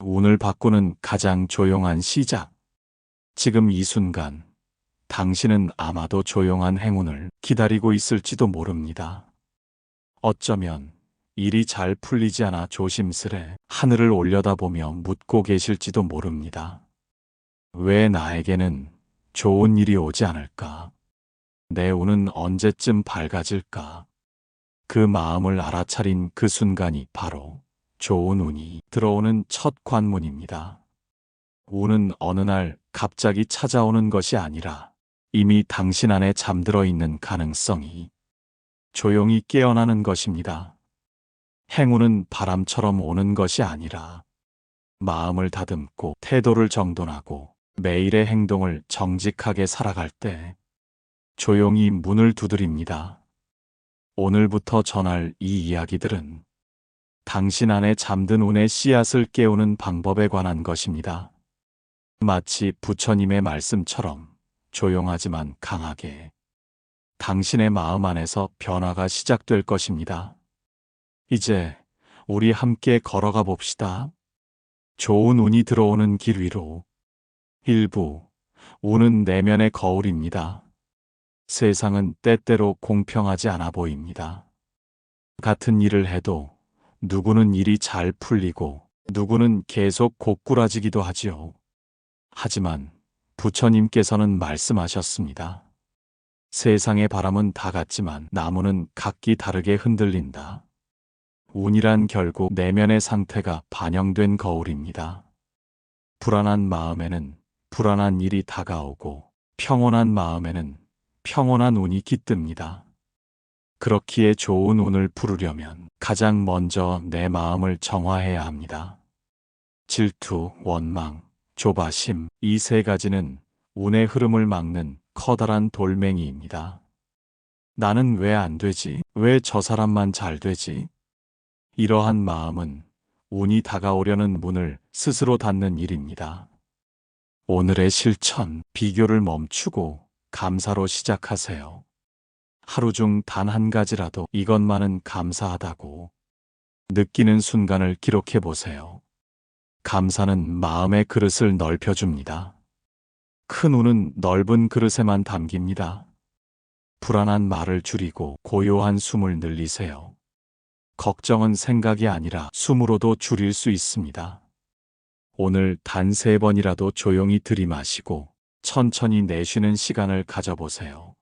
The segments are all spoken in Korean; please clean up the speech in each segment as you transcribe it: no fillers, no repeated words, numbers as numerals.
운을 바꾸는 가장 조용한 시작. 지금 이 순간, 당신은 아마도 조용한 행운을 기다리고 있을지도 모릅니다. 어쩌면 일이 잘 풀리지 않아 조심스레 하늘을 올려다보며 묻고 계실지도 모릅니다. 왜 나에게는 좋은 일이 오지 않을까? 내 운은 언제쯤 밝아질까? 그 마음을 알아차린 그 순간이 바로 좋은 운이 들어오는 첫 관문입니다. 운은 어느 날 갑자기 찾아오는 것이 아니라 이미 당신 안에 잠들어 있는 가능성이 조용히 깨어나는 것입니다. 행운은 바람처럼 오는 것이 아니라 마음을 다듬고 태도를 정돈하고 매일의 행동을 정직하게 살아갈 때 조용히 문을 두드립니다. 오늘부터 전할 이 이야기들은 당신 안에 잠든 운의 씨앗을 깨우는 방법에 관한 것입니다. 마치 부처님의 말씀처럼 조용하지만 강하게 당신의 마음 안에서 변화가 시작될 것입니다. 이제 우리 함께 걸어가 봅시다. 좋은 운이 들어오는 길 위로. 1부. 운은 내면의 거울입니다. 세상은 때때로 공평하지 않아 보입니다. 같은 일을 해도 누구는 일이 잘 풀리고 누구는 계속 고꾸라지기도 하지요. 하지만 부처님께서는 말씀하셨습니다. 세상의 바람은 다 같지만 나무는 각기 다르게 흔들린다. 운이란 결국 내면의 상태가 반영된 거울입니다. 불안한 마음에는 불안한 일이 다가오고 평온한 마음에는 평온한 운이 깃듭니다. 그렇기에 좋은 운을 부르려면 가장 먼저 내 마음을 정화해야 합니다. 질투, 원망, 조바심, 이 세 가지는 운의 흐름을 막는 커다란 돌멩이입니다. 나는 왜 안 되지? 왜 저 사람만 잘 되지? 이러한 마음은 운이 다가오려는 문을 스스로 닫는 일입니다. 오늘의 실천, 비교를 멈추고 감사로 시작하세요. 하루 중 단 한 가지라도 이것만은 감사하다고 느끼는 순간을 기록해 보세요. 감사는 마음의 그릇을 넓혀줍니다. 큰 운은 넓은 그릇에만 담깁니다. 불안한 말을 줄이고 고요한 숨을 늘리세요. 걱정은 생각이 아니라 숨으로도 줄일 수 있습니다. 오늘 단 3번이라도 조용히 들이마시고 천천히 내쉬는 시간을 가져보세요.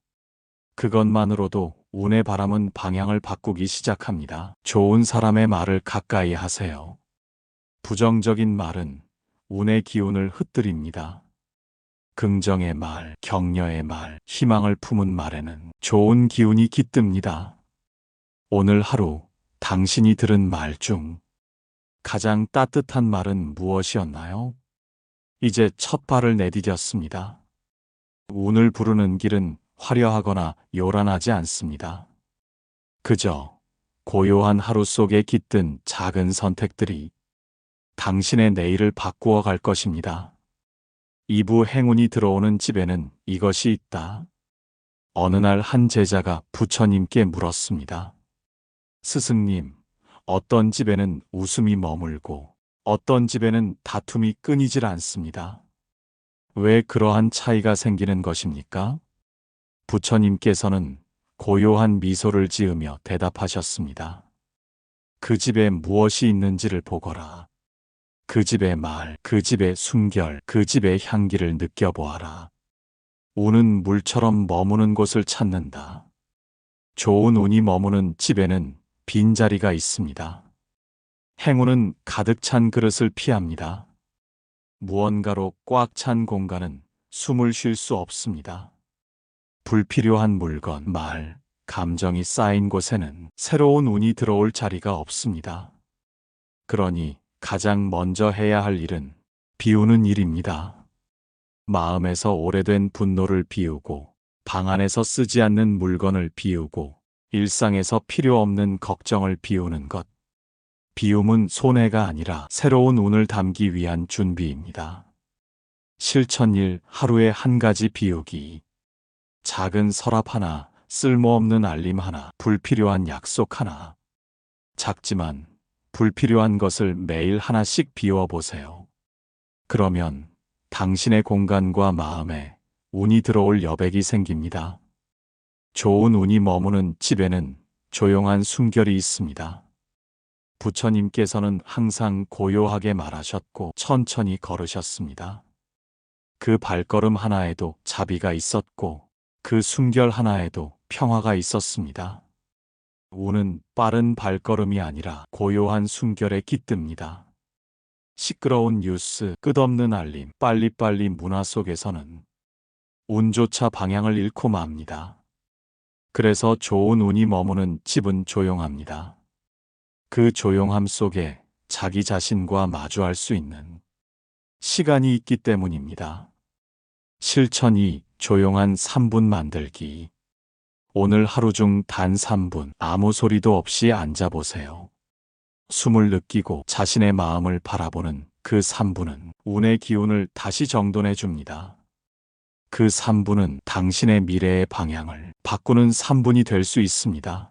그것만으로도 운의 바람은 방향을 바꾸기 시작합니다. 좋은 사람의 말을 가까이 하세요. 부정적인 말은 운의 기운을 흩뜨립니다. 긍정의 말, 격려의 말, 희망을 품은 말에는 좋은 기운이 깃듭니다. 오늘 하루 당신이 들은 말 중 가장 따뜻한 말은 무엇이었나요? 이제 첫 발을 내디뎠습니다. 운을 부르는 길은 화려하거나 요란하지 않습니다. 그저 고요한 하루 속에 깃든 작은 선택들이 당신의 내일을 바꾸어 갈 것입니다. 2부 행운이 들어오는 집에는 이것이 있다. 어느 날 한 제자가 부처님께 물었습니다. 스승님, 어떤 집에는 웃음이 머물고 어떤 집에는 다툼이 끊이질 않습니다. 왜 그러한 차이가 생기는 것입니까? 부처님께서는 고요한 미소를 지으며 대답하셨습니다. 그 집에 무엇이 있는지를 보거라. 그 집의 말, 그 집의 숨결, 그 집의 향기를 느껴보아라. 운은 물처럼 머무는 곳을 찾는다. 좋은 운이 머무는 집에는 빈자리가 있습니다. 행운은 가득 찬 그릇을 피합니다. 무언가로 꽉 찬 공간은 숨을 쉴 수 없습니다. 불필요한 물건, 말, 감정이 쌓인 곳에는 새로운 운이 들어올 자리가 없습니다. 그러니 가장 먼저 해야 할 일은 비우는 일입니다. 마음에서 오래된 분노를 비우고, 방 안에서 쓰지 않는 물건을 비우고, 일상에서 필요 없는 걱정을 비우는 것. 비움은 손해가 아니라 새로운 운을 담기 위한 준비입니다. 실천일 하루에 한 가지 비우기. 작은 서랍 하나, 쓸모없는 알림 하나, 불필요한 약속 하나. 작지만 불필요한 것을 매일 하나씩 비워보세요. 그러면 당신의 공간과 마음에 운이 들어올 여백이 생깁니다. 좋은 운이 머무는 집에는 조용한 숨결이 있습니다. 부처님께서는 항상 고요하게 말하셨고 천천히 걸으셨습니다. 그 발걸음 하나에도 자비가 있었고 그 숨결 하나에도 평화가 있었습니다. 운은 빠른 발걸음이 아니라 고요한 숨결에 깃듭니다. 시끄러운 뉴스, 끝없는 알림, 빨리빨리 문화 속에서는 운조차 방향을 잃고 맙니다. 그래서 좋은 운이 머무는 집은 조용합니다. 그 조용함 속에 자기 자신과 마주할 수 있는 시간이 있기 때문입니다. 실천 2. 조용한 3분 만들기. 오늘 하루 중 단 3분 아무 소리도 없이 앉아보세요. 숨을 느끼고 자신의 마음을 바라보는 그 3분은 운의 기운을 다시 정돈해 줍니다. 그 3분은 당신의 미래의 방향을 바꾸는 3분이 될 수 있습니다.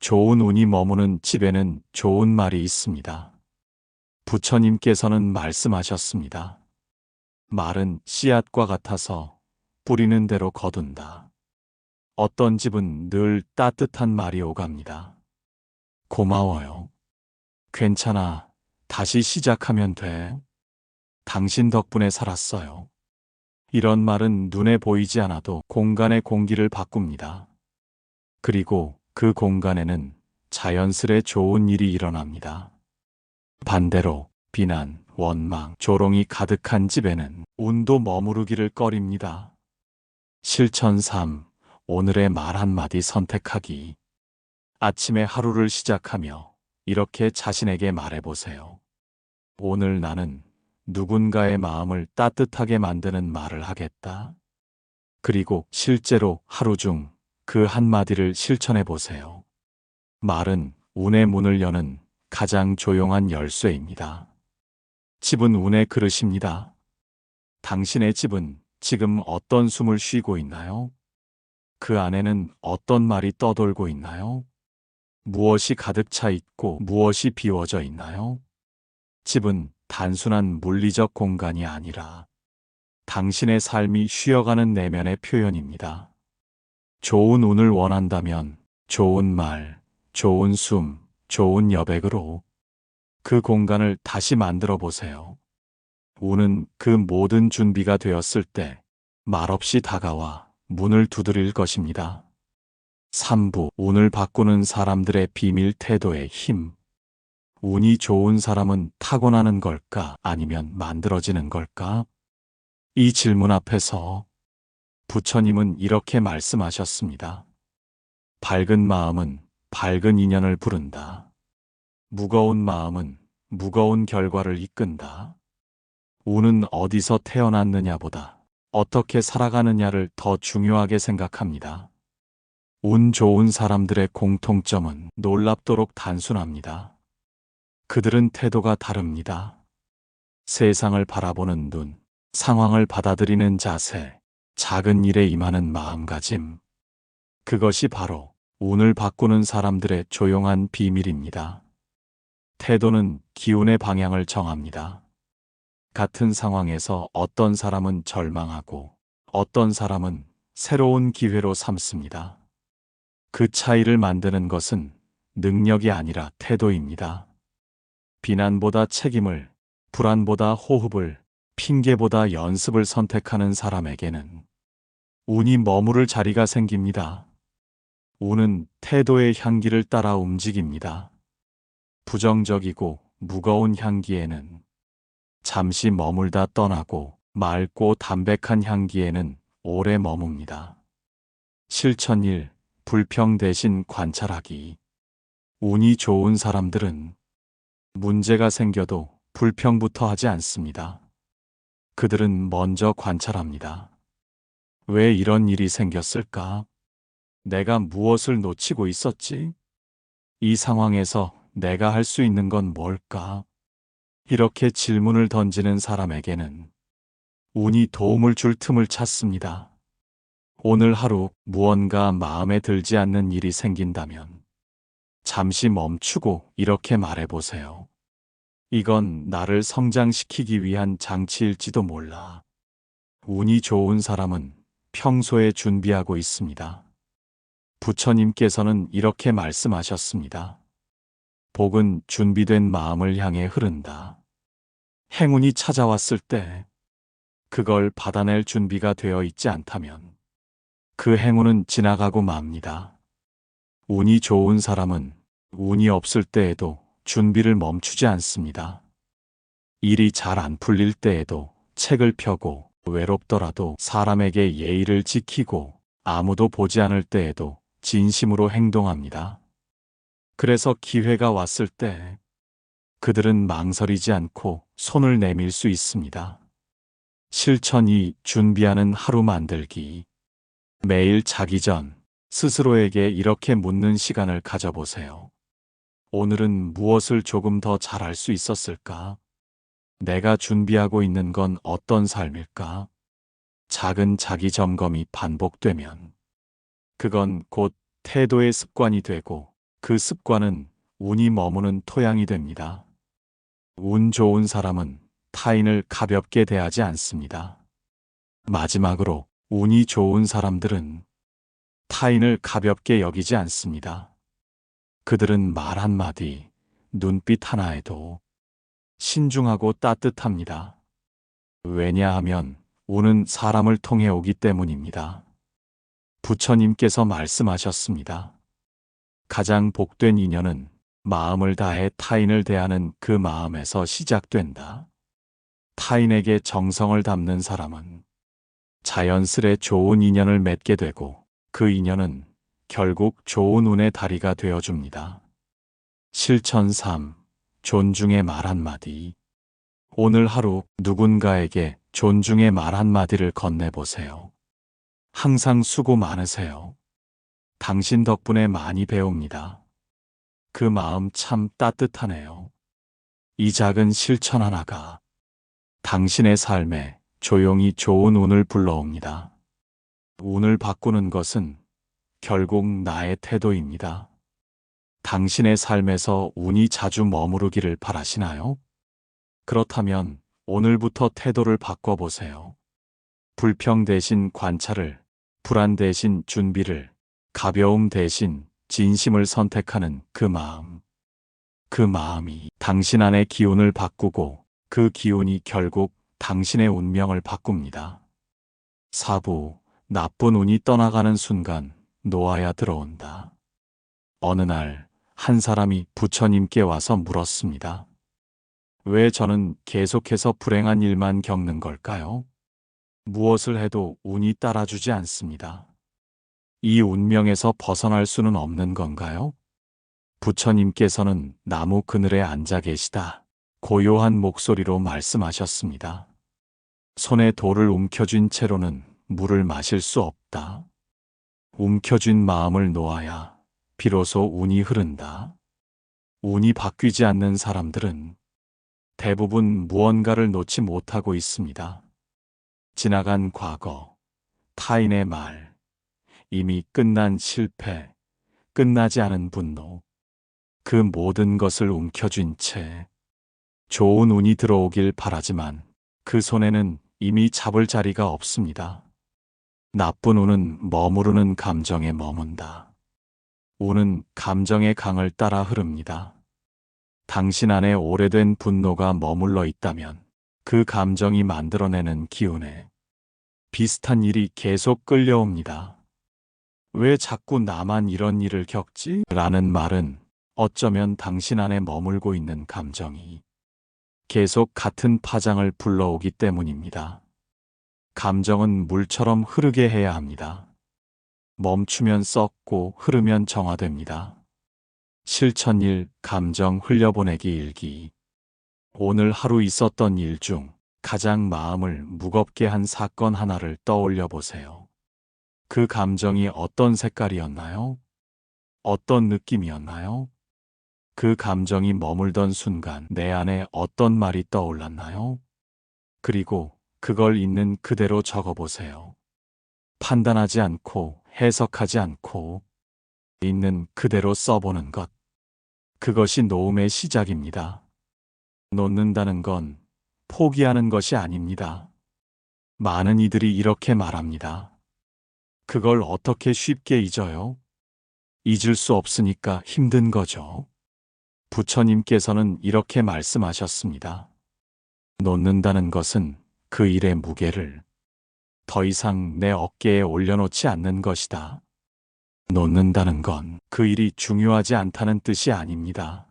좋은 운이 머무는 집에는 좋은 말이 있습니다. 부처님께서는 말씀하셨습니다. 말은 씨앗과 같아서 뿌리는 대로 거둔다. 어떤 집은 늘 따뜻한 말이 오갑니다. 고마워요. 괜찮아. 다시 시작하면 돼. 당신 덕분에 살았어요. 이런 말은 눈에 보이지 않아도 공간의 공기를 바꿉니다. 그리고 그 공간에는 자연스레 좋은 일이 일어납니다. 반대로 비난, 원망, 조롱이 가득한 집에는 운도 머무르기를 꺼립니다. 실천 3. 오늘의 말 한마디 선택하기. 아침에 하루를 시작하며 이렇게 자신에게 말해보세요. 오늘 나는 누군가의 마음을 따뜻하게 만드는 말을 하겠다. 그리고 실제로 하루 중 그 한마디를 실천해 보세요. 말은 운의 문을 여는 가장 조용한 열쇠입니다. 집은 운의 그릇입니다. 당신의 집은 지금 어떤 숨을 쉬고 있나요? 그 안에는 어떤 말이 떠돌고 있나요? 무엇이 가득 차 있고 무엇이 비워져 있나요? 집은 단순한 물리적 공간이 아니라 당신의 삶이 쉬어가는 내면의 표현입니다. 좋은 운을 원한다면 좋은 말, 좋은 숨, 좋은 여백으로 그 공간을 다시 만들어 보세요. 운은 그 모든 준비가 되었을 때 말없이 다가와 문을 두드릴 것입니다. 3부. 운을 바꾸는 사람들의 비밀 태도의 힘. 운이 좋은 사람은 타고나는 걸까? 아니면 만들어지는 걸까? 이 질문 앞에서 부처님은 이렇게 말씀하셨습니다. 밝은 마음은 밝은 인연을 부른다. 무거운 마음은 무거운 결과를 이끈다. 운은 어디서 태어났느냐보다 어떻게 살아가느냐를 더 중요하게 생각합니다. 운 좋은 사람들의 공통점은 놀랍도록 단순합니다. 그들은 태도가 다릅니다. 세상을 바라보는 눈, 상황을 받아들이는 자세, 작은 일에 임하는 마음가짐. 그것이 바로 운을 바꾸는 사람들의 조용한 비밀입니다. 태도는 기운의 방향을 정합니다. 같은 상황에서 어떤 사람은 절망하고 어떤 사람은 새로운 기회로 삼습니다. 그 차이를 만드는 것은 능력이 아니라 태도입니다. 비난보다 책임을, 불안보다 호흡을, 핑계보다 연습을 선택하는 사람에게는 운이 머무를 자리가 생깁니다. 운은 태도의 향기를 따라 움직입니다. 부정적이고 무거운 향기에는 잠시 머물다 떠나고 맑고 담백한 향기에는 오래 머뭅니다. 실천 1. 불평 대신 관찰하기. 운이 좋은 사람들은 문제가 생겨도 불평부터 하지 않습니다. 그들은 먼저 관찰합니다. 왜 이런 일이 생겼을까? 내가 무엇을 놓치고 있었지? 이 상황에서 내가 할 수 있는 건 뭘까? 이렇게 질문을 던지는 사람에게는 운이 도움을 줄 틈을 찾습니다. 오늘 하루 무언가 마음에 들지 않는 일이 생긴다면 잠시 멈추고 이렇게 말해보세요. 이건 나를 성장시키기 위한 장치일지도 몰라. 운이 좋은 사람은 평소에 준비하고 있습니다. 부처님께서는 이렇게 말씀하셨습니다. 복은 준비된 마음을 향해 흐른다. 행운이 찾아왔을 때 그걸 받아낼 준비가 되어 있지 않다면 그 행운은 지나가고 맙니다. 운이 좋은 사람은 운이 없을 때에도 준비를 멈추지 않습니다. 일이 잘 안 풀릴 때에도 책을 펴고 외롭더라도 사람에게 예의를 지키고 아무도 보지 않을 때에도 진심으로 행동합니다. 그래서 기회가 왔을 때 그들은 망설이지 않고 손을 내밀 수 있습니다. 실천이 준비하는 하루 만들기. 매일 자기 전 스스로에게 이렇게 묻는 시간을 가져보세요. 오늘은 무엇을 조금 더 잘할 수 있었을까? 내가 준비하고 있는 건 어떤 삶일까? 작은 자기 점검이 반복되면 그건 곧 태도의 습관이 되고 그 습관은 운이 머무는 토양이 됩니다. 운 좋은 사람은 타인을 가볍게 대하지 않습니다. 마지막으로 운이 좋은 사람들은 타인을 가볍게 여기지 않습니다. 그들은 말 한마디, 눈빛 하나에도 신중하고 따뜻합니다. 왜냐하면 운은 사람을 통해 오기 때문입니다. 부처님께서 말씀하셨습니다. 가장 복된 인연은 마음을 다해 타인을 대하는 그 마음에서 시작된다. 타인에게 정성을 담는 사람은 자연스레 좋은 인연을 맺게 되고 그 인연은 결국 좋은 운의 다리가 되어줍니다. 실천 3. 존중의 말 한마디. 오늘 하루 누군가에게 존중의 말 한마디를 건네보세요. 항상 수고 많으세요. 당신 덕분에 많이 배웁니다. 그 마음 참 따뜻하네요. 이 작은 실천 하나가 당신의 삶에 조용히 좋은 운을 불러옵니다. 운을 바꾸는 것은 결국 나의 태도입니다. 당신의 삶에서 운이 자주 머무르기를 바라시나요? 그렇다면 오늘부터 태도를 바꿔보세요. 불평 대신 관찰을, 불안 대신 준비를, 가벼움 대신 진심을 선택하는 그 마음. 그 마음이 당신 안의 기운을 바꾸고 그 기운이 결국 당신의 운명을 바꿉니다. 4부, 나쁜 운이 떠나가는 순간 노아야 들어온다. 어느 날 한 사람이 부처님께 와서 물었습니다. 왜 저는 계속해서 불행한 일만 겪는 걸까요? 무엇을 해도 운이 따라주지 않습니다. 이 운명에서 벗어날 수는 없는 건가요? 부처님께서는 나무 그늘에 앉아 계시다 고요한 목소리로 말씀하셨습니다. 손에 돌을 움켜쥔 채로는 물을 마실 수 없다. 움켜쥔 마음을 놓아야 비로소 운이 흐른다. 운이 바뀌지 않는 사람들은 대부분 무언가를 놓지 못하고 있습니다. 지나간 과거, 타인의 말, 이미 끝난 실패, 끝나지 않은 분노, 그 모든 것을 움켜쥔 채 좋은 운이 들어오길 바라지만 그 손에는 이미 잡을 자리가 없습니다. 나쁜 운은 머무르는 감정에 머문다. 운은 감정의 강을 따라 흐릅니다. 당신 안에 오래된 분노가 머물러 있다면 그 감정이 만들어내는 기운에 비슷한 일이 계속 끌려옵니다. 왜 자꾸 나만 이런 일을 겪지? 라는 말은 어쩌면 당신 안에 머물고 있는 감정이 계속 같은 파장을 불러오기 때문입니다. 감정은 물처럼 흐르게 해야 합니다. 멈추면 썩고 흐르면 정화됩니다. 실천 1. 감정 흘려보내기 일기. 오늘 하루 있었던 일 중 가장 마음을 무겁게 한 사건 하나를 떠올려 보세요. 그 감정이 어떤 색깔이었나요? 어떤 느낌이었나요? 그 감정이 머물던 순간 내 안에 어떤 말이 떠올랐나요? 그리고 그걸 있는 그대로 적어보세요. 판단하지 않고 해석하지 않고 있는 그대로 써보는 것. 그것이 노음의 시작입니다. 놓는다는 건 포기하는 것이 아닙니다. 많은 이들이 이렇게 말합니다. 그걸 어떻게 쉽게 잊어요? 잊을 수 없으니까 힘든 거죠. 부처님께서는 이렇게 말씀하셨습니다. 놓는다는 것은 그 일의 무게를 더 이상 내 어깨에 올려놓지 않는 것이다. 놓는다는 건 그 일이 중요하지 않다는 뜻이 아닙니다.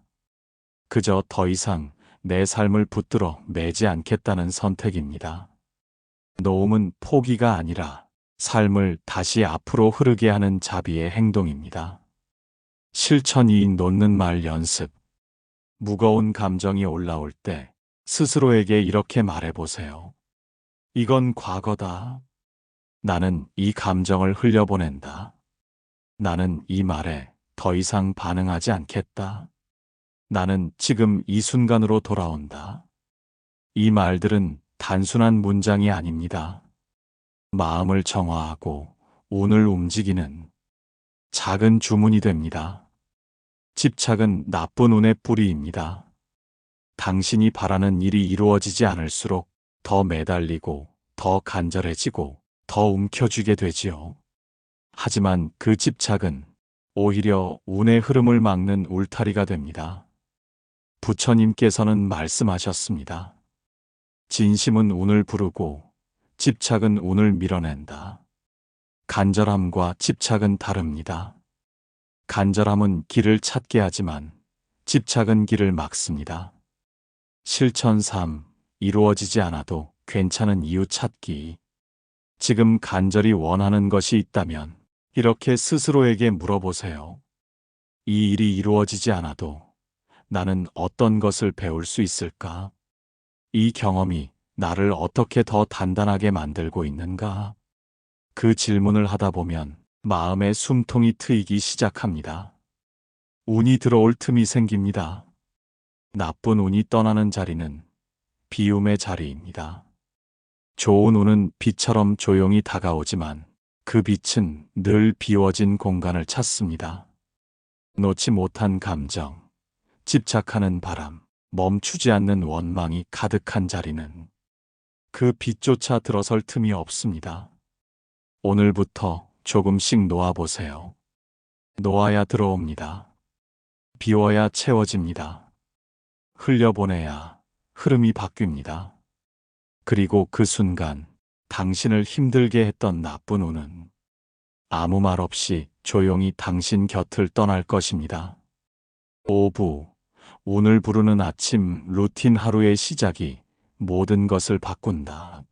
그저 더 이상 내 삶을 붙들어 매지 않겠다는 선택입니다. 놓음은 포기가 아니라 삶을 다시 앞으로 흐르게 하는 자비의 행동입니다. 실천이 놓는 말 연습. 무거운 감정이 올라올 때 스스로에게 이렇게 말해보세요. 이건 과거다. 나는 이 감정을 흘려보낸다. 나는 이 말에 더 이상 반응하지 않겠다. 나는 지금 이 순간으로 돌아온다. 이 말들은 단순한 문장이 아닙니다. 마음을 정화하고 운을 움직이는 작은 주문이 됩니다. 집착은 나쁜 운의 뿌리입니다. 당신이 바라는 일이 이루어지지 않을수록 더 매달리고 더 간절해지고 더 움켜쥐게 되지요. 하지만 그 집착은 오히려 운의 흐름을 막는 울타리가 됩니다. 부처님께서는 말씀하셨습니다. 진심은 운을 부르고 집착은 운을 밀어낸다. 간절함과 집착은 다릅니다. 간절함은 길을 찾게 하지만 집착은 길을 막습니다. 실천 3. 이루어지지 않아도 괜찮은 이유 찾기. 지금 간절히 원하는 것이 있다면 이렇게 스스로에게 물어보세요. 이 일이 이루어지지 않아도 나는 어떤 것을 배울 수 있을까? 이 경험이 나를 어떻게 더 단단하게 만들고 있는가? 그 질문을 하다 보면 마음의 숨통이 트이기 시작합니다. 운이 들어올 틈이 생깁니다. 나쁜 운이 떠나는 자리는 비움의 자리입니다. 좋은 운은 빛처럼 조용히 다가오지만 그 빛은 늘 비워진 공간을 찾습니다. 놓지 못한 감정, 집착하는 바람, 멈추지 않는 원망이 가득한 자리는 그 빛조차 들어설 틈이 없습니다. 오늘부터 조금씩 놓아보세요. 놓아야 들어옵니다. 비워야 채워집니다. 흘려보내야 흐름이 바뀝니다. 그리고 그 순간 당신을 힘들게 했던 나쁜 운은 아무 말 없이 조용히 당신 곁을 떠날 것입니다. 5부 운을 부르는 아침 루틴. 하루의 시작이 모든 것을 바꾼다.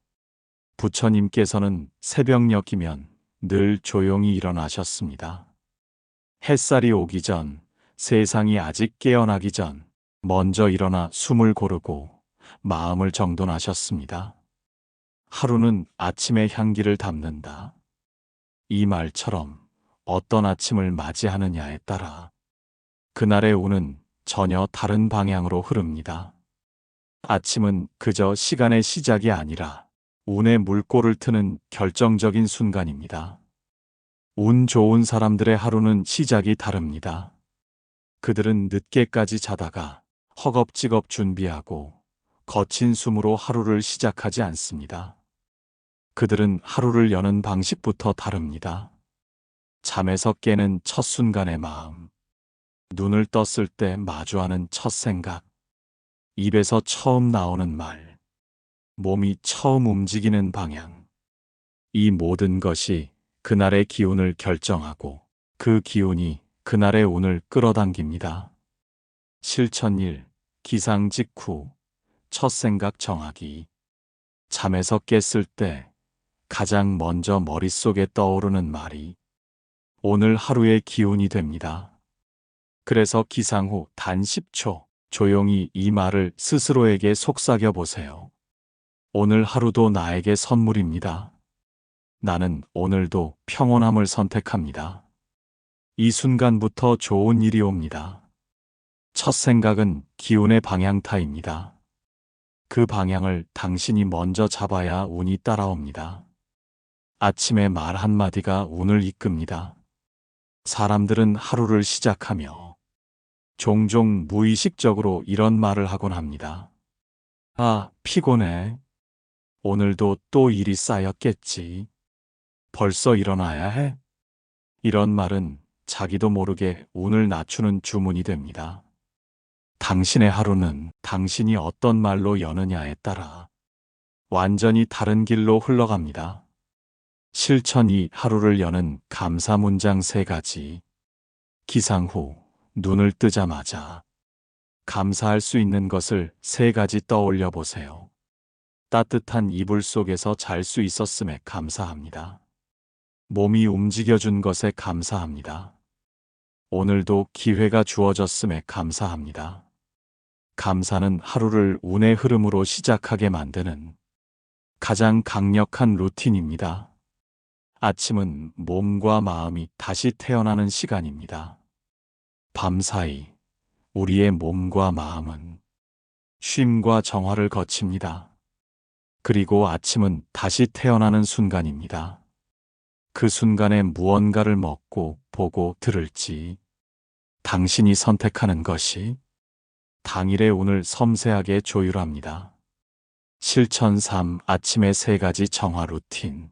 부처님께서는 새벽녘이면 늘 조용히 일어나셨습니다. 햇살이 오기 전, 세상이 아직 깨어나기 전 먼저 일어나 숨을 고르고 마음을 정돈하셨습니다. 하루는 아침의 향기를 담는다. 이 말처럼 어떤 아침을 맞이하느냐에 따라 그날의 운은 전혀 다른 방향으로 흐릅니다. 아침은 그저 시간의 시작이 아니라 운의 물꼬를 트는 결정적인 순간입니다. 운 좋은 사람들의 하루는 시작이 다릅니다. 그들은 늦게까지 자다가 허겁지겁 준비하고 거친 숨으로 하루를 시작하지 않습니다. 그들은 하루를 여는 방식부터 다릅니다. 잠에서 깨는 첫 순간의 마음, 눈을 떴을 때 마주하는 첫 생각, 입에서 처음 나오는 말, 몸이 처음 움직이는 방향. 이 모든 것이 그날의 기운을 결정하고 그 기운이 그날의 운을 끌어당깁니다. 실천 1. 기상 직후 첫 생각 정하기. 잠에서 깼을 때 가장 먼저 머릿속에 떠오르는 말이 오늘 하루의 기운이 됩니다. 그래서 기상 후 단 10초 조용히 이 말을 스스로에게 속삭여 보세요. 오늘 하루도 나에게 선물입니다. 나는 오늘도 평온함을 선택합니다. 이 순간부터 좋은 일이 옵니다. 첫 생각은 기운의 방향타입니다. 그 방향을 당신이 먼저 잡아야 운이 따라옵니다. 아침의 말 한마디가 운을 이끕니다. 사람들은 하루를 시작하며 종종 무의식적으로 이런 말을 하곤 합니다. 아, 피곤해. 오늘도 또 일이 쌓였겠지. 벌써 일어나야 해. 이런 말은 자기도 모르게 운을 낮추는 주문이 됩니다. 당신의 하루는 당신이 어떤 말로 여느냐에 따라 완전히 다른 길로 흘러갑니다. 실천이 하루를 여는 감사 문장 3가지. 기상 후 눈을 뜨자마자 감사할 수 있는 것을 3가지 떠올려 보세요. 따뜻한 이불 속에서 잘 수 있었음에 감사합니다. 몸이 움직여준 것에 감사합니다. 오늘도 기회가 주어졌음에 감사합니다. 감사는 하루를 운의 흐름으로 시작하게 만드는 가장 강력한 루틴입니다. 아침은 몸과 마음이 다시 태어나는 시간입니다. 밤사이 우리의 몸과 마음은 쉼과 정화를 거칩니다. 그리고 아침은 다시 태어나는 순간입니다. 그 순간에 무언가를 먹고 보고 들을지 당신이 선택하는 것이 당일의 운을 섬세하게 조율합니다. 실천 3. 아침의 3가지 정화 루틴.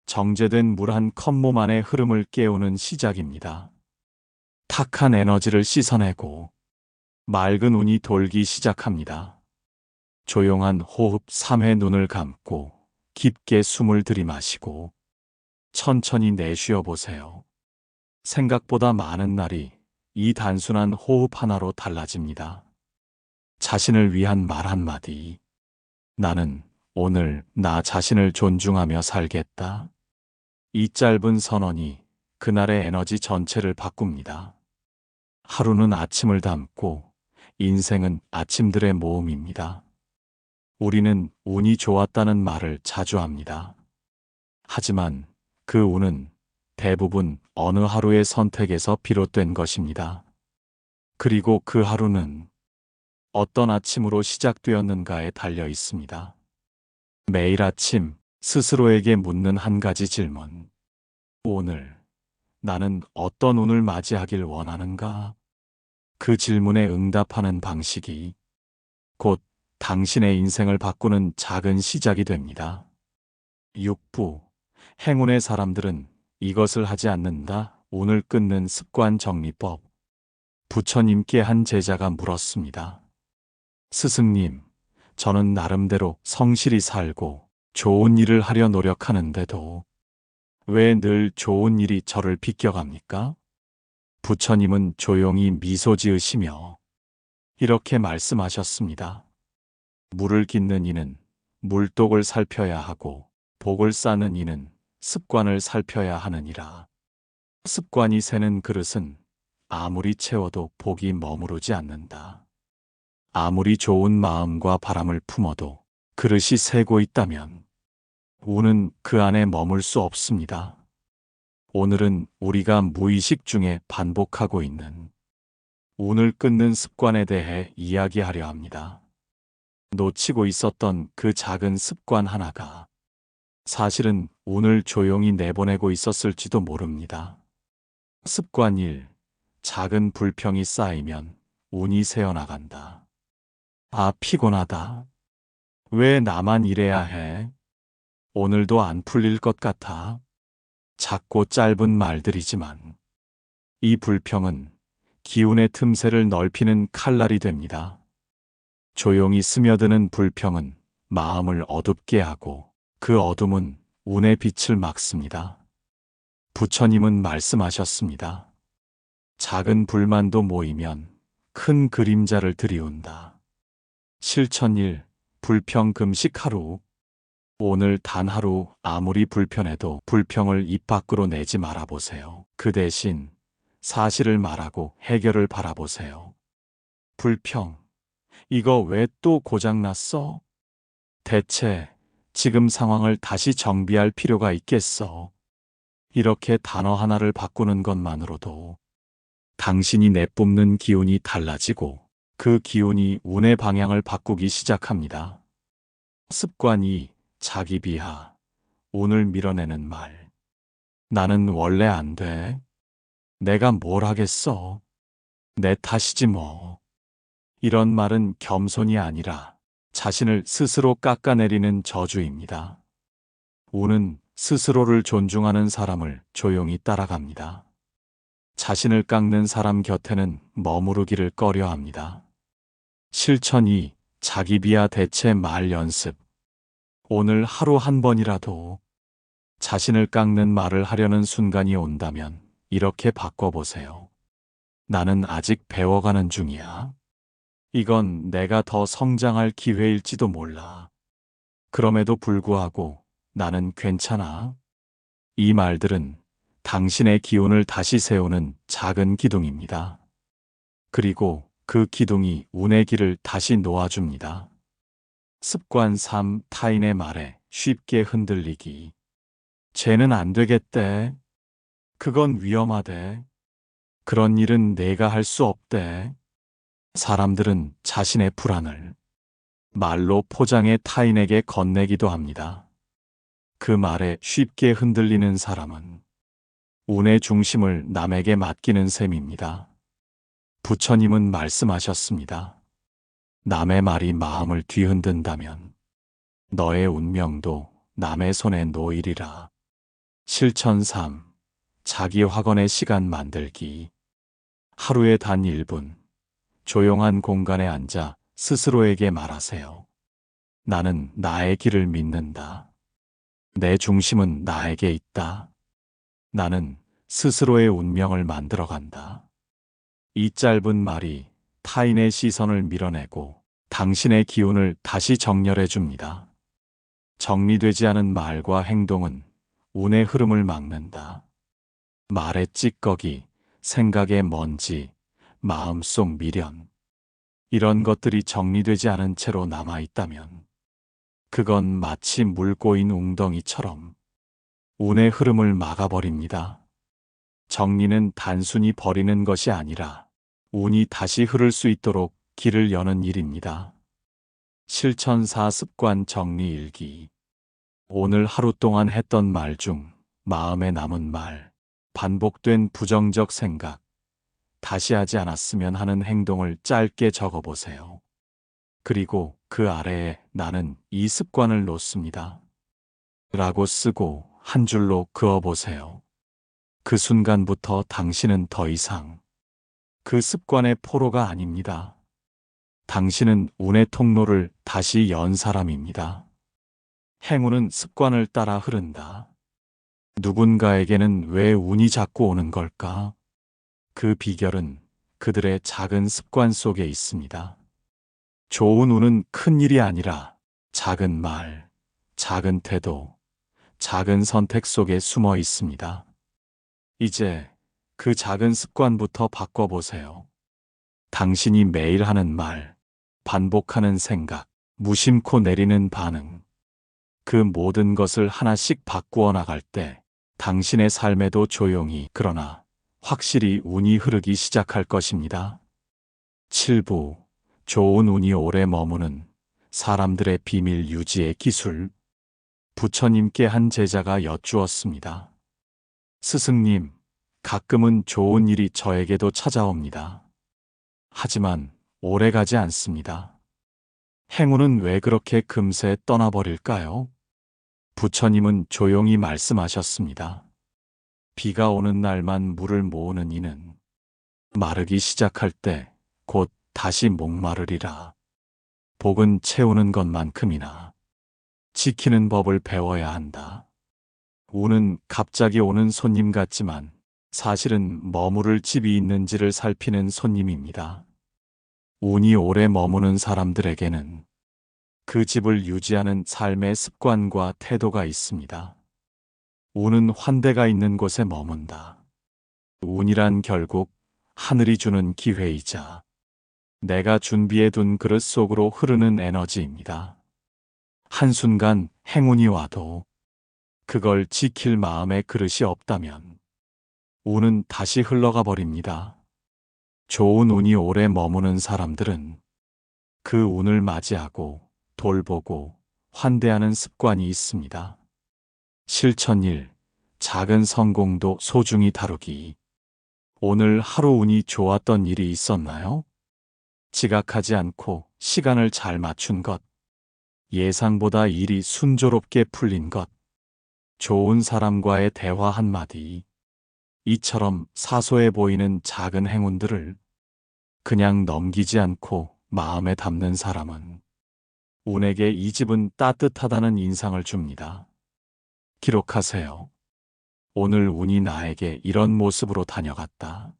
정제된 물 한 컵 몸 안의 흐름을 깨우는 시작입니다. 탁한 에너지를 씻어내고 맑은 운이 돌기 시작합니다. 조용한 호흡 3회 눈을 감고 깊게 숨을 들이마시고 천천히 내쉬어 보세요. 생각보다 많은 날이 이 단순한 호흡 하나로 달라집니다. 자신을 위한 말 한마디. 나는 오늘 나 자신을 존중하며 살겠다. 이 짧은 선언이 그날의 에너지 전체를 바꿉니다. 하루는 아침을 담고 인생은 아침들의 모음입니다. 우리는 운이 좋았다는 말을 자주 합니다. 하지만 그 운은 대부분 어느 하루의 선택에서 비롯된 것입니다. 그리고 그 하루는 어떤 아침으로 시작되었는가에 달려 있습니다. 매일 아침 스스로에게 묻는 한 가지 질문. 오늘 나는 어떤 운을 맞이하길 원하는가? 그 질문에 응답하는 방식이 곧 당신의 인생을 바꾸는 작은 시작이 됩니다. 6부. 행운의 사람들은 이것을 하지 않는다. 운을 끊는 습관 정리법. 부처님께 한 제자가 물었습니다. 스승님, 저는 나름대로 성실히 살고 좋은 일을 하려 노력하는데도 왜 늘 좋은 일이 저를 비껴갑니까? 부처님은 조용히 미소 지으시며 이렇게 말씀하셨습니다. 물을 깃는 이는 물독을 살펴야 하고 복을 쌓는 이는 습관을 살펴야 하느니라. 습관이 새는 그릇은 아무리 채워도 복이 머무르지 않는다. 아무리 좋은 마음과 바람을 품어도 그릇이 새고 있다면 운은 그 안에 머물 수 없습니다. 오늘은 우리가 무의식 중에 반복하고 있는 운을 끊는 습관에 대해 이야기하려 합니다. 놓치고 있었던 그 작은 습관 하나가 사실은 운을 조용히 내보내고 있었을지도 모릅니다. 습관 1. 작은 불평이 쌓이면 운이 새어나간다. 아, 피곤하다. 왜 나만 이래야 해? 오늘도 안 풀릴 것 같아. 작고 짧은 말들이지만 이 불평은 기운의 틈새를 넓히는 칼날이 됩니다. 조용히 스며드는 불평은 마음을 어둡게 하고 그 어둠은 운의 빛을 막습니다. 부처님은 말씀하셨습니다. 작은 불만도 모이면 큰 그림자를 들이운다. 실천 1. 불평 금식 하루. 오늘 단 하루 아무리 불편해도 불평을 입 밖으로 내지 말아보세요. 그 대신 사실을 말하고 해결을 바라보세요. 불평. 이거 왜 또 고장났어? 대체 지금 상황을 다시 정비할 필요가 있겠어? 이렇게 단어 하나를 바꾸는 것만으로도 당신이 내뿜는 기운이 달라지고 그 기운이 운의 방향을 바꾸기 시작합니다. 습관 2. 자기 비하. 운을 밀어내는 말. 나는 원래 안 돼. 내가 뭘 하겠어? 내 탓이지 뭐. 이런 말은 겸손이 아니라 자신을 스스로 깎아내리는 저주입니다. 운은 스스로를 존중하는 사람을 조용히 따라갑니다. 자신을 깎는 사람 곁에는 머무르기를 꺼려합니다. 실천 2. 자기 비하 대체 말 연습. 오늘 하루 한 번이라도 자신을 깎는 말을 하려는 순간이 온다면 이렇게 바꿔보세요. 나는 아직 배워가는 중이야. 이건 내가 더 성장할 기회일지도 몰라. 그럼에도 불구하고 나는 괜찮아. 이 말들은 당신의 기운을 다시 세우는 작은 기둥입니다. 그리고 그 기둥이 운의 길을 다시 놓아줍니다. 습관 3. 타인의 말에 쉽게 흔들리기. 쟤는 안 되겠대. 그건 위험하대. 그런 일은 내가 할 수 없대. 사람들은 자신의 불안을 말로 포장해 타인에게 건네기도 합니다. 그 말에 쉽게 흔들리는 사람은 운의 중심을 남에게 맡기는 셈입니다. 부처님은 말씀하셨습니다. 남의 말이 마음을 뒤흔든다면 너의 운명도 남의 손에 놓이리라. 실천 3. 자기 확언의 시간 만들기. 하루에 단 1분 조용한 공간에 앉아 스스로에게 말하세요. 나는 나의 길을 믿는다. 내 중심은 나에게 있다. 나는 스스로의 운명을 만들어간다. 이 짧은 말이 타인의 시선을 밀어내고 당신의 기운을 다시 정렬해 줍니다. 정리되지 않은 말과 행동은 운의 흐름을 막는다. 말의 찌꺼기, 생각의 먼지, 마음속 미련. 이런 것들이 정리되지 않은 채로 남아있다면 그건 마치 물 꼬인 웅덩이처럼 운의 흐름을 막아버립니다. 정리는 단순히 버리는 것이 아니라 운이 다시 흐를 수 있도록 길을 여는 일입니다. 실천 4. 습관 정리 일기. 오늘 하루 동안 했던 말 중 마음에 남은 말, 반복된 부정적 생각, 다시 하지 않았으면 하는 행동을 짧게 적어보세요. 그리고 그 아래에 나는 이 습관을 놓습니다. 라고 쓰고 한 줄로 그어보세요. 그 순간부터 당신은 더 이상 그 습관의 포로가 아닙니다. 당신은 운의 통로를 다시 연 사람입니다. 행운은 습관을 따라 흐른다. 누군가에게는 왜 운이 자꾸 오는 걸까? 그 비결은 그들의 작은 습관 속에 있습니다. 좋은 운은 큰 일이 아니라 작은 말, 작은 태도, 작은 선택 속에 숨어 있습니다. 이제 그 작은 습관부터 바꿔보세요. 당신이 매일 하는 말, 반복하는 생각, 무심코 내리는 반응. 그 모든 것을 하나씩 바꾸어 나갈 때 당신의 삶에도 조용히 그러나 확실히 운이 흐르기 시작할 것입니다. 7부. 좋은 운이 오래 머무는 사람들의 비밀 유지의 기술. 부처님께 한 제자가 여쭈었습니다. 스승님, 가끔은 좋은 일이 저에게도 찾아옵니다. 하지만 오래 가지 않습니다. 행운은 왜 그렇게 금세 떠나버릴까요? 부처님은 조용히 말씀하셨습니다. 비가 오는 날만 물을 모으는 이는 마르기 시작할 때 곧 다시 목마르리라. 복은 채우는 것만큼이나 지키는 법을 배워야 한다. 운은 갑자기 오는 손님 같지만 사실은 머무를 집이 있는지를 살피는 손님입니다. 운이 오래 머무는 사람들에게는 그 집을 유지하는 삶의 습관과 태도가 있습니다. 운은 환대가 있는 곳에 머문다. 운이란 결국 하늘이 주는 기회이자 내가 준비해둔 그릇 속으로 흐르는 에너지입니다. 한순간 행운이 와도 그걸 지킬 마음의 그릇이 없다면 운은 다시 흘러가 버립니다. 좋은 운이 오래 머무는 사람들은 그 운을 맞이하고 돌보고 환대하는 습관이 있습니다. 실천 1. 작은 성공도 소중히 다루기. 오늘 하루 운이 좋았던 일이 있었나요? 지각하지 않고 시간을 잘 맞춘 것, 예상보다 일이 순조롭게 풀린 것, 좋은 사람과의 대화 한마디, 이처럼 사소해 보이는 작은 행운들을 그냥 넘기지 않고 마음에 담는 사람은 운에게 이 집은 따뜻하다는 인상을 줍니다. 기록하세요. 오늘 운이 나에게 이런 모습으로 다녀갔다.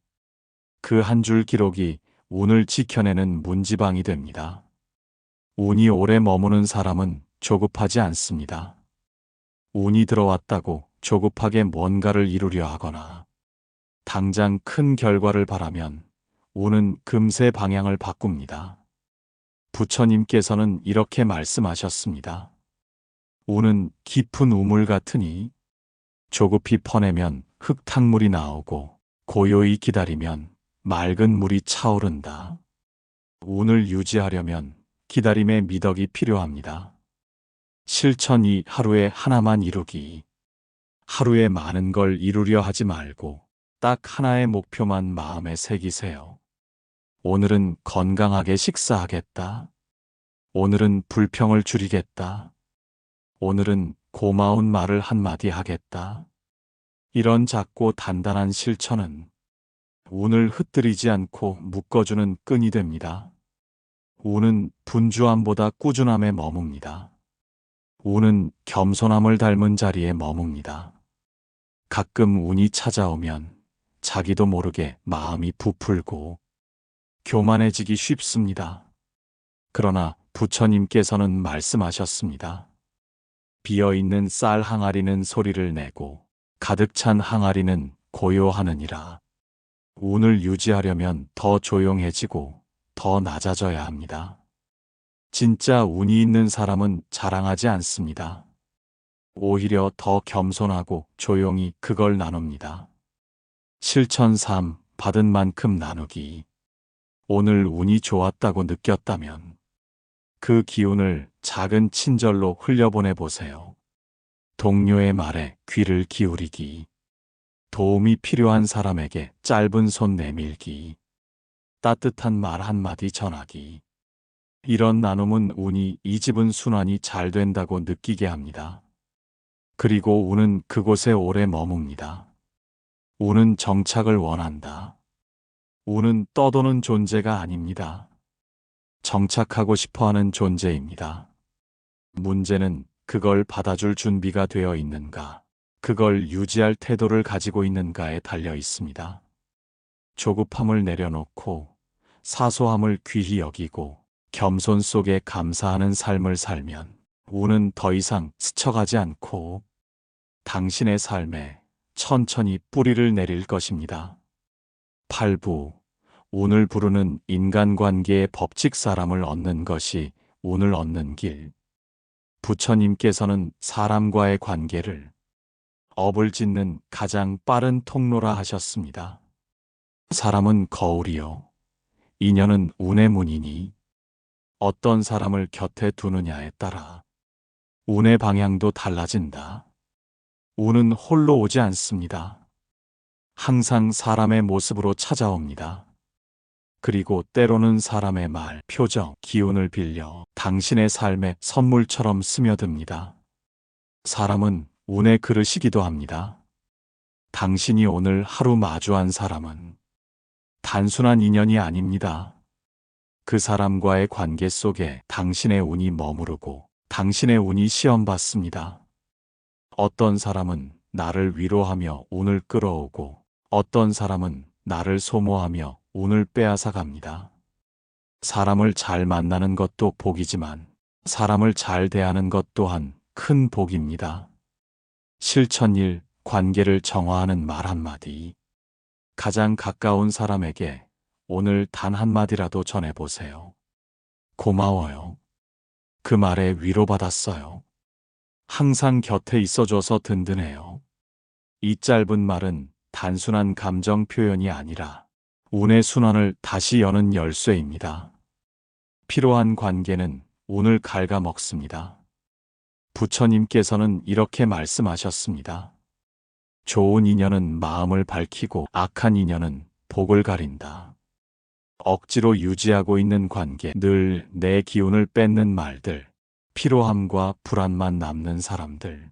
그 한 줄 기록이 운을 지켜내는 문지방이 됩니다. 운이 오래 머무는 사람은 조급하지 않습니다. 운이 들어왔다고 조급하게 뭔가를 이루려 하거나 당장 큰 결과를 바라면 운은 금세 방향을 바꿉니다. 부처님께서는 이렇게 말씀하셨습니다. 운은 깊은 우물 같으니 조급히 퍼내면 흙탕물이 나오고 고요히 기다리면 맑은 물이 차오른다. 운을 유지하려면 기다림의 미덕이 필요합니다. 실천이 하루에 하나만 이루기. 하루에 많은 걸 이루려 하지 말고 딱 하나의 목표만 마음에 새기세요. 오늘은 건강하게 식사하겠다. 오늘은 불평을 줄이겠다. 오늘은 고마운 말을 한마디 하겠다. 이런 작고 단단한 실천은 운을 흩뜨리지 않고 묶어주는 끈이 됩니다. 운은 분주함보다 꾸준함에 머뭅니다. 운은 겸손함을 닮은 자리에 머뭅니다. 가끔 운이 찾아오면 자기도 모르게 마음이 부풀고 교만해지기 쉽습니다. 그러나 부처님께서는 말씀하셨습니다. 비어있는 쌀 항아리는 소리를 내고 가득 찬 항아리는 고요하느니라. 운을 유지하려면 더 조용해지고 더 낮아져야 합니다. 진짜 운이 있는 사람은 자랑하지 않습니다. 오히려 더 겸손하고 조용히 그걸 나눕니다. 실천 3. 받은 만큼 나누기. 오늘 운이 좋았다고 느꼈다면 그 기운을 작은 친절로 흘려보내 보세요. 동료의 말에 귀를 기울이기. 도움이 필요한 사람에게 짧은 손 내밀기. 따뜻한 말 한마디 전하기. 이런 나눔은 운이 이 집은 순환이 잘 된다고 느끼게 합니다. 그리고 운은 그곳에 오래 머뭅니다. 운은 정착을 원한다. 운은 떠도는 존재가 아닙니다. 정착하고 싶어하는 존재입니다. 문제는 그걸 받아줄 준비가 되어 있는가, 그걸 유지할 태도를 가지고 있는가에 달려 있습니다. 조급함을 내려놓고 사소함을 귀히 여기고 겸손 속에 감사하는 삶을 살면 운은 더 이상 스쳐가지 않고 당신의 삶에 천천히 뿌리를 내릴 것입니다. 8부. 운을 부르는 인간관계의 법칙. 사람을 얻는 것이 운을 얻는 길. 부처님께서는 사람과의 관계를 업을 짓는 가장 빠른 통로라 하셨습니다. 사람은 거울이요, 인연은 운의 문이니 어떤 사람을 곁에 두느냐에 따라 운의 방향도 달라진다. 운은 홀로 오지 않습니다. 항상 사람의 모습으로 찾아옵니다. 그리고 때로는 사람의 말, 표정, 기운을 빌려 당신의 삶에 선물처럼 스며듭니다. 사람은 운의 그릇이기도 합니다. 당신이 오늘 하루 마주한 사람은 단순한 인연이 아닙니다. 그 사람과의 관계 속에 당신의 운이 머무르고 당신의 운이 시험받습니다. 어떤 사람은 나를 위로하며 운을 끌어오고 어떤 사람은 나를 소모하며 운을 빼앗아 갑니다. 사람을 잘 만나는 것도 복이지만 사람을 잘 대하는 것 또한 큰 복입니다. 실천 1. 관계를 정화하는 말 한마디. 가장 가까운 사람에게 오늘 단 한마디라도 전해보세요. 고마워요. 그 말에 위로받았어요. 항상 곁에 있어줘서 든든해요. 이 짧은 말은 단순한 감정 표현이 아니라 운의 순환을 다시 여는 열쇠입니다. 필요한 관계는 운을 갉아먹습니다. 부처님께서는 이렇게 말씀하셨습니다. 좋은 인연은 마음을 밝히고 악한 인연은 복을 가린다. 억지로 유지하고 있는 관계, 늘 내 기운을 뺏는 말들, 피로함과 불안만 남는 사람들.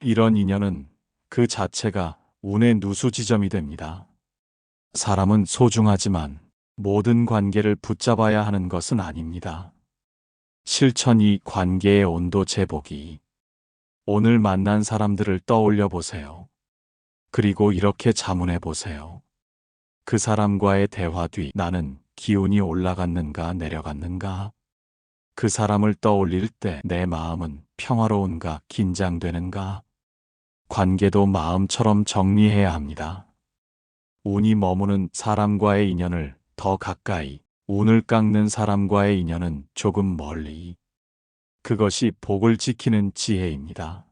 이런 인연은 그 자체가 운의 누수 지점이 됩니다. 사람은 소중하지만 모든 관계를 붙잡아야 하는 것은 아닙니다. 실천이 관계의 온도 재보기. 오늘 만난 사람들을 떠올려 보세요. 그리고 이렇게 자문해 보세요. 그 사람과의 대화 뒤 나는 기운이 올라갔는가 내려갔는가? 그 사람을 떠올릴 때 내 마음은 평화로운가 긴장되는가? 관계도 마음처럼 정리해야 합니다. 운이 머무는 사람과의 인연을 더 가까이, 운을 깎는 사람과의 인연은 조금 멀리. 그것이 복을 지키는 지혜입니다.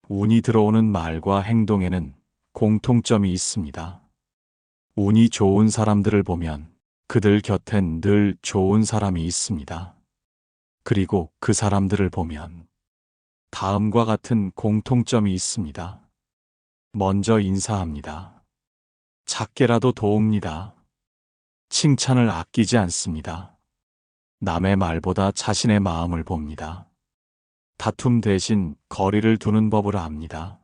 운이 들어오는 말과 행동에는 공통점이 있습니다. 운이 좋은 사람들을 보면 그들 곁엔 늘 좋은 사람이 있습니다. 그리고 그 사람들을 보면 다음과 같은 공통점이 있습니다. 먼저 인사합니다. 작게라도 도웁니다. 칭찬을 아끼지 않습니다. 남의 말보다 자신의 마음을 봅니다. 다툼 대신 거리를 두는 법을 압니다.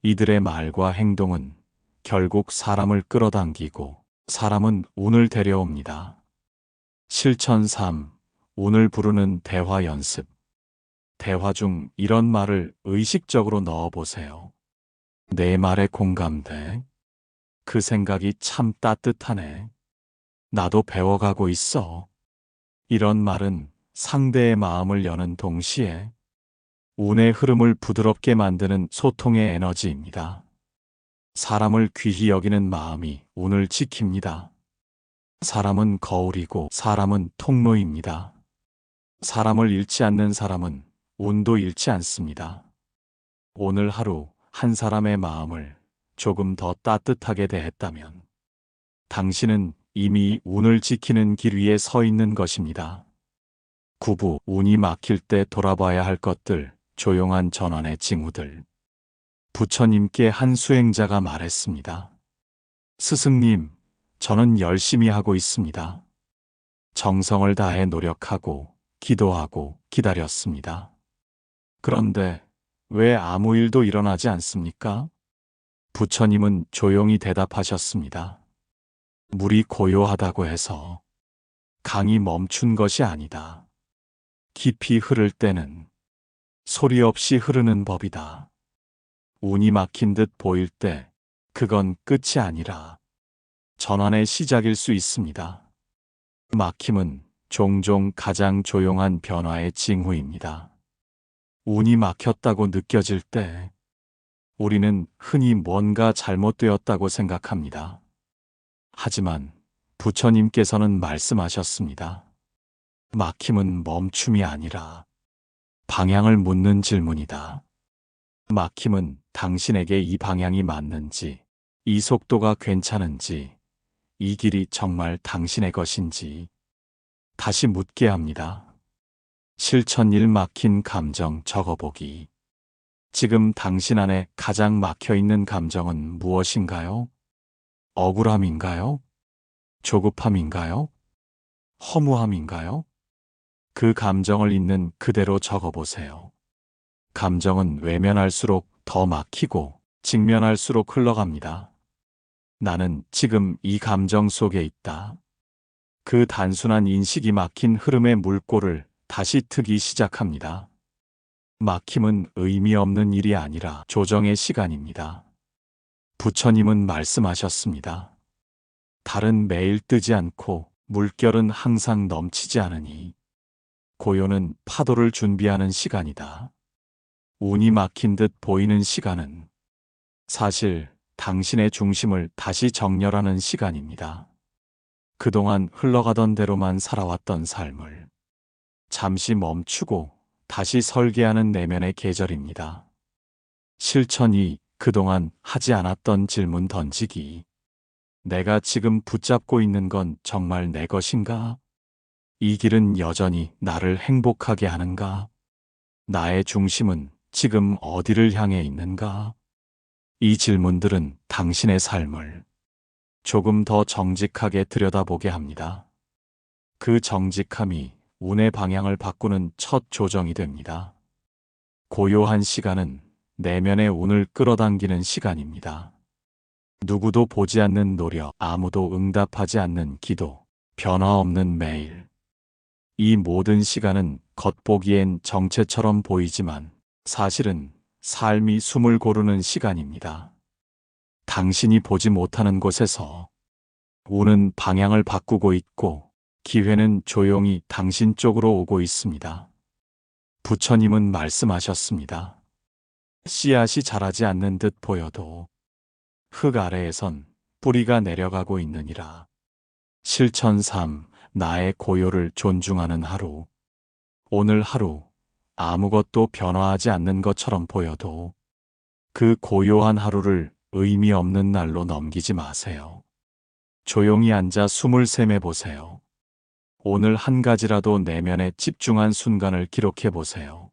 이들의 말과 행동은 결국 사람을 끌어당기고 사람은 운을 데려옵니다. 실천 3. 운을 부르는 대화 연습. 대화 중 이런 말을 의식적으로 넣어 보세요. 내 말에 공감돼. 그 생각이 참 따뜻하네. 나도 배워가고 있어. 이런 말은 상대의 마음을 여는 동시에 운의 흐름을 부드럽게 만드는 소통의 에너지입니다. 사람을 귀히 여기는 마음이 운을 지킵니다. 사람은 거울이고 사람은 통로입니다. 사람을 잃지 않는 사람은 운도 잃지 않습니다. 오늘 하루 한 사람의 마음을 조금 더 따뜻하게 대했다면 당신은 이미 운을 지키는 길 위에 서 있는 것입니다. 9부 운이 막힐 때 돌아봐야 할 것들, 조용한 전환의 징후들. 부처님께 한 수행자가 말했습니다. 스승님, 저는 열심히 하고 있습니다. 정성을 다해 노력하고 기도하고 기다렸습니다. 그런데 왜 아무 일도 일어나지 않습니까? 부처님은 조용히 대답하셨습니다. 물이 고요하다고 해서 강이 멈춘 것이 아니다. 깊이 흐를 때는 소리 없이 흐르는 법이다. 운이 막힌 듯 보일 때 그건 끝이 아니라 전환의 시작일 수 있습니다. 막힘은 종종 가장 조용한 변화의 징후입니다. 운이 막혔다고 느껴질 때 우리는 흔히 뭔가 잘못되었다고 생각합니다. 하지만 부처님께서는 말씀하셨습니다. 막힘은 멈춤이 아니라 방향을 묻는 질문이다. 막힘은 당신에게 이 방향이 맞는지, 이 속도가 괜찮은지, 이 길이 정말 당신의 것인지 다시 묻게 합니다. 실천 1 막힌 감정 적어보기. 지금 당신 안에 가장 막혀 있는 감정은 무엇인가요? 억울함인가요? 조급함인가요? 허무함인가요? 그 감정을 있는 그대로 적어보세요. 감정은 외면할수록 더 막히고 직면할수록 흘러갑니다. 나는 지금 이 감정 속에 있다. 그 단순한 인식이 막힌 흐름의 물꼬를 다시 트기 시작합니다. 막힘은 의미 없는 일이 아니라 조정의 시간입니다. 부처님은 말씀하셨습니다. 달은 매일 뜨지 않고 물결은 항상 넘치지 않으니 고요는 파도를 준비하는 시간이다. 운이 막힌 듯 보이는 시간은 사실 당신의 중심을 다시 정렬하는 시간입니다. 그동안 흘러가던 대로만 살아왔던 삶을 잠시 멈추고 다시 설계하는 내면의 계절입니다. 실천이 그동안 하지 않았던 질문 던지기. 내가 지금 붙잡고 있는 건 정말 내 것인가? 이 길은 여전히 나를 행복하게 하는가? 나의 중심은 지금 어디를 향해 있는가? 이 질문들은 당신의 삶을 조금 더 정직하게 들여다보게 합니다. 그 정직함이 운의 방향을 바꾸는 첫 조정이 됩니다. 고요한 시간은 내면의 운을 끌어당기는 시간입니다. 누구도 보지 않는 노력, 아무도 응답하지 않는 기도, 변화 없는 매일. 이 모든 시간은 겉보기엔 정체처럼 보이지만 사실은 삶이 숨을 고르는 시간입니다. 당신이 보지 못하는 곳에서 운은 방향을 바꾸고 있고 기회는 조용히 당신 쪽으로 오고 있습니다. 부처님은 말씀하셨습니다. 씨앗이 자라지 않는 듯 보여도 흙 아래에선 뿌리가 내려가고 있느니라. 실천 3. 나의 고요를 존중하는 하루. 오늘 하루 아무것도 변화하지 않는 것처럼 보여도 그 고요한 하루를 의미 없는 날로 넘기지 마세요. 조용히 앉아 숨을 셈해 보세요. 오늘 한 가지라도 내면에 집중한 순간을 기록해 보세요.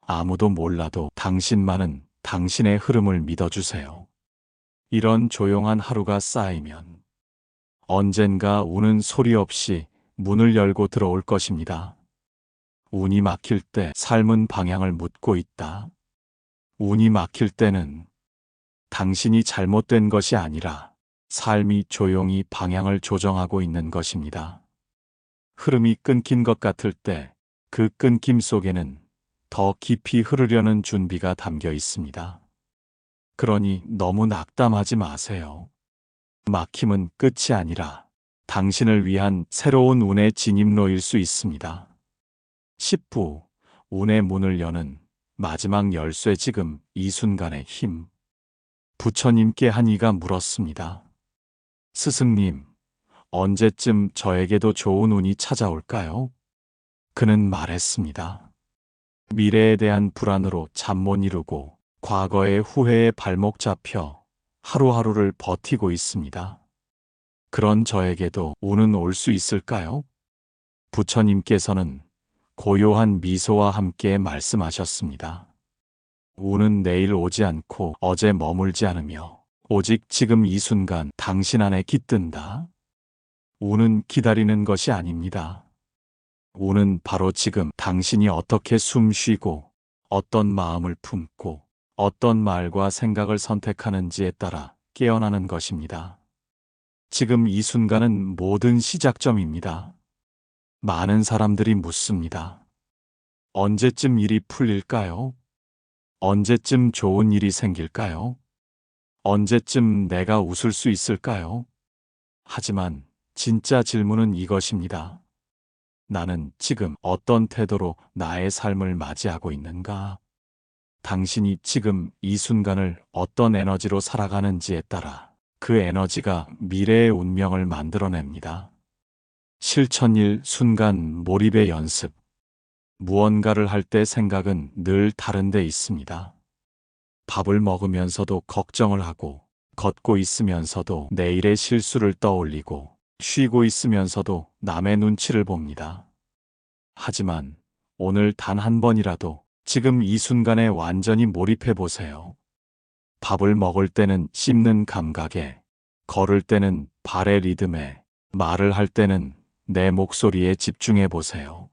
아무도 몰라도 당신만은 당신의 흐름을 믿어주세요. 이런 조용한 하루가 쌓이면 언젠가 우는 소리 없이 문을 열고 들어올 것입니다. 운이 막힐 때 삶은 방향을 묻고 있다. 운이 막힐 때는 당신이 잘못된 것이 아니라 삶이 조용히 방향을 조정하고 있는 것입니다. 흐름이 끊긴 것 같을 때 그 끊김 속에는 더 깊이 흐르려는 준비가 담겨 있습니다. 그러니 너무 낙담하지 마세요. 막힘은 끝이 아니라 당신을 위한 새로운 운의 진입로일 수 있습니다. 10부 운의 문을 여는 마지막 열쇠. 지금 이 순간의 힘. 부처님께 한 이가 물었습니다. 스승님, 언제쯤 저에게도 좋은 운이 찾아올까요? 그는 말했습니다. 미래에 대한 불안으로 잠 못 이루고 과거의 후회에 발목 잡혀 하루하루를 버티고 있습니다. 그런 저에게도 운은 올 수 있을까요? 부처님께서는 고요한 미소와 함께 말씀하셨습니다. 운은 내일 오지 않고 어제 머물지 않으며 오직 지금 이 순간 당신 안에 깃든다. 운은 기다리는 것이 아닙니다. 운은 바로 지금 당신이 어떻게 숨 쉬고 어떤 마음을 품고 어떤 말과 생각을 선택하는지에 따라 깨어나는 것입니다. 지금 이 순간은 모든 시작점입니다. 많은 사람들이 묻습니다. 언제쯤 일이 풀릴까요? 언제쯤 좋은 일이 생길까요? 언제쯤 내가 웃을 수 있을까요? 하지만 진짜 질문은 이것입니다. 나는 지금 어떤 태도로 나의 삶을 맞이하고 있는가? 당신이 지금 이 순간을 어떤 에너지로 살아가는지에 따라 그 에너지가 미래의 운명을 만들어냅니다. 실천 1. 순간 몰입의 연습. 무언가를 할 때 생각은 늘 다른 데 있습니다. 밥을 먹으면서도 걱정을 하고, 걷고 있으면서도 내일의 실수를 떠올리고, 쉬고 있으면서도 남의 눈치를 봅니다. 하지만 오늘 단 한 번이라도 지금 이 순간에 완전히 몰입해 보세요. 밥을 먹을 때는 씹는 감각에, 걸을 때는 발의 리듬에, 말을 할 때는 내 목소리에 집중해 보세요.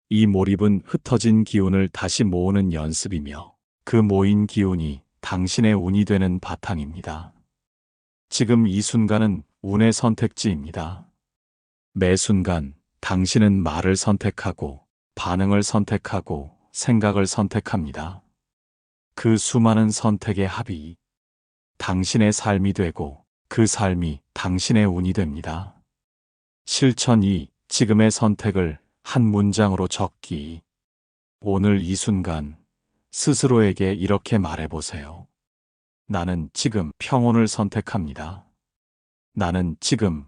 이 몰입은 흩어진 기운을 다시 모으는 연습이며 그 모인 기운이 당신의 운이 되는 바탕입니다. 지금 이 순간은 운의 선택지입니다. 매 순간 당신은 말을 선택하고 반응을 선택하고 생각을 선택합니다. 그 수많은 선택의 합이 당신의 삶이 되고 그 삶이 당신의 운이 됩니다. 실천 2. 지금의 선택을 한 문장으로 적기. 오늘 이 순간 스스로에게 이렇게 말해보세요. 나는 지금 평온을 선택합니다. 나는 지금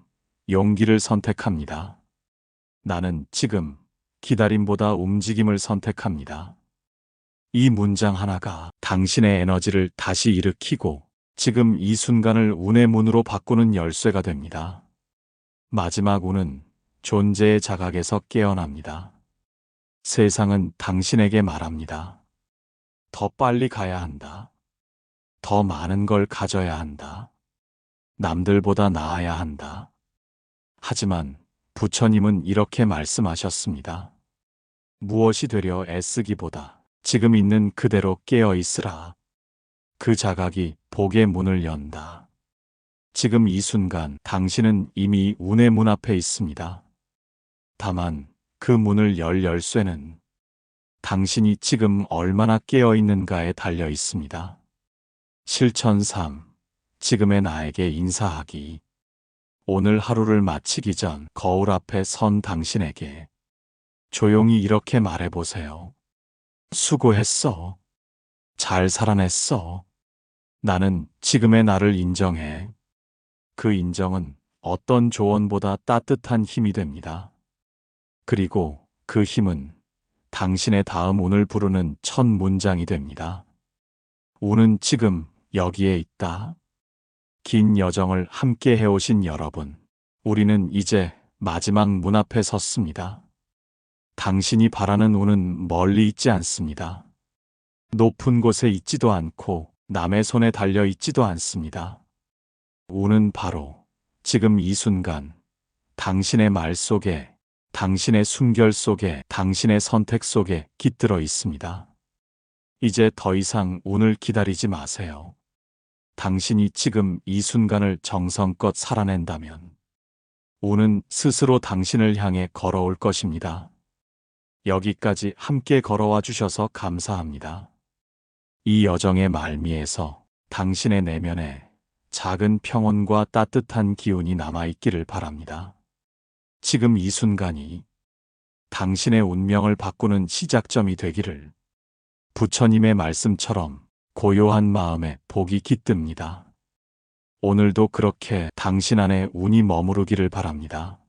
용기를 선택합니다. 나는 지금 기다림보다 움직임을 선택합니다. 이 문장 하나가 당신의 에너지를 다시 일으키고 지금 이 순간을 운의 문으로 바꾸는 열쇠가 됩니다. 마지막 운은 존재의 자각에서 깨어납니다. 세상은 당신에게 말합니다. 더 빨리 가야 한다. 더 많은 걸 가져야 한다. 남들보다 나아야 한다. 하지만 부처님은 이렇게 말씀하셨습니다. 무엇이 되려 애쓰기보다 지금 있는 그대로 깨어 있으라. 그 자각이 복의 문을 연다. 지금 이 순간 당신은 이미 운의 문 앞에 있습니다. 다만 그 문을 열 열쇠는 당신이 지금 얼마나 깨어 있는가에 달려 있습니다. 실천 3. 지금의 나에게 인사하기. 오늘 하루를 마치기 전 거울 앞에 선 당신에게 조용히 이렇게 말해보세요. 수고했어. 잘 살아냈어. 나는 지금의 나를 인정해. 그 인정은 어떤 조언보다 따뜻한 힘이 됩니다. 그리고 그 힘은 당신의 다음 운을 부르는 첫 문장이 됩니다. 운은 지금 여기에 있다. 긴 여정을 함께 해오신 여러분, 우리는 이제 마지막 문 앞에 섰습니다. 당신이 바라는 운은 멀리 있지 않습니다. 높은 곳에 있지도 않고 남의 손에 달려 있지도 않습니다. 운은 바로 지금 이 순간 당신의 말 속에, 당신의 숨결 속에, 당신의 선택 속에 깃들어 있습니다. 이제 더 이상 운을 기다리지 마세요. 당신이 지금 이 순간을 정성껏 살아낸다면 운은 스스로 당신을 향해 걸어올 것입니다. 여기까지 함께 걸어와 주셔서 감사합니다. 이 여정의 말미에서 당신의 내면에 작은 평온과 따뜻한 기운이 남아있기를 바랍니다. 지금 이 순간이 당신의 운명을 바꾸는 시작점이 되기를. 부처님의 말씀처럼 고요한 마음에 복이 깃듭니다. 오늘도 그렇게 당신 안에 운이 머무르기를 바랍니다.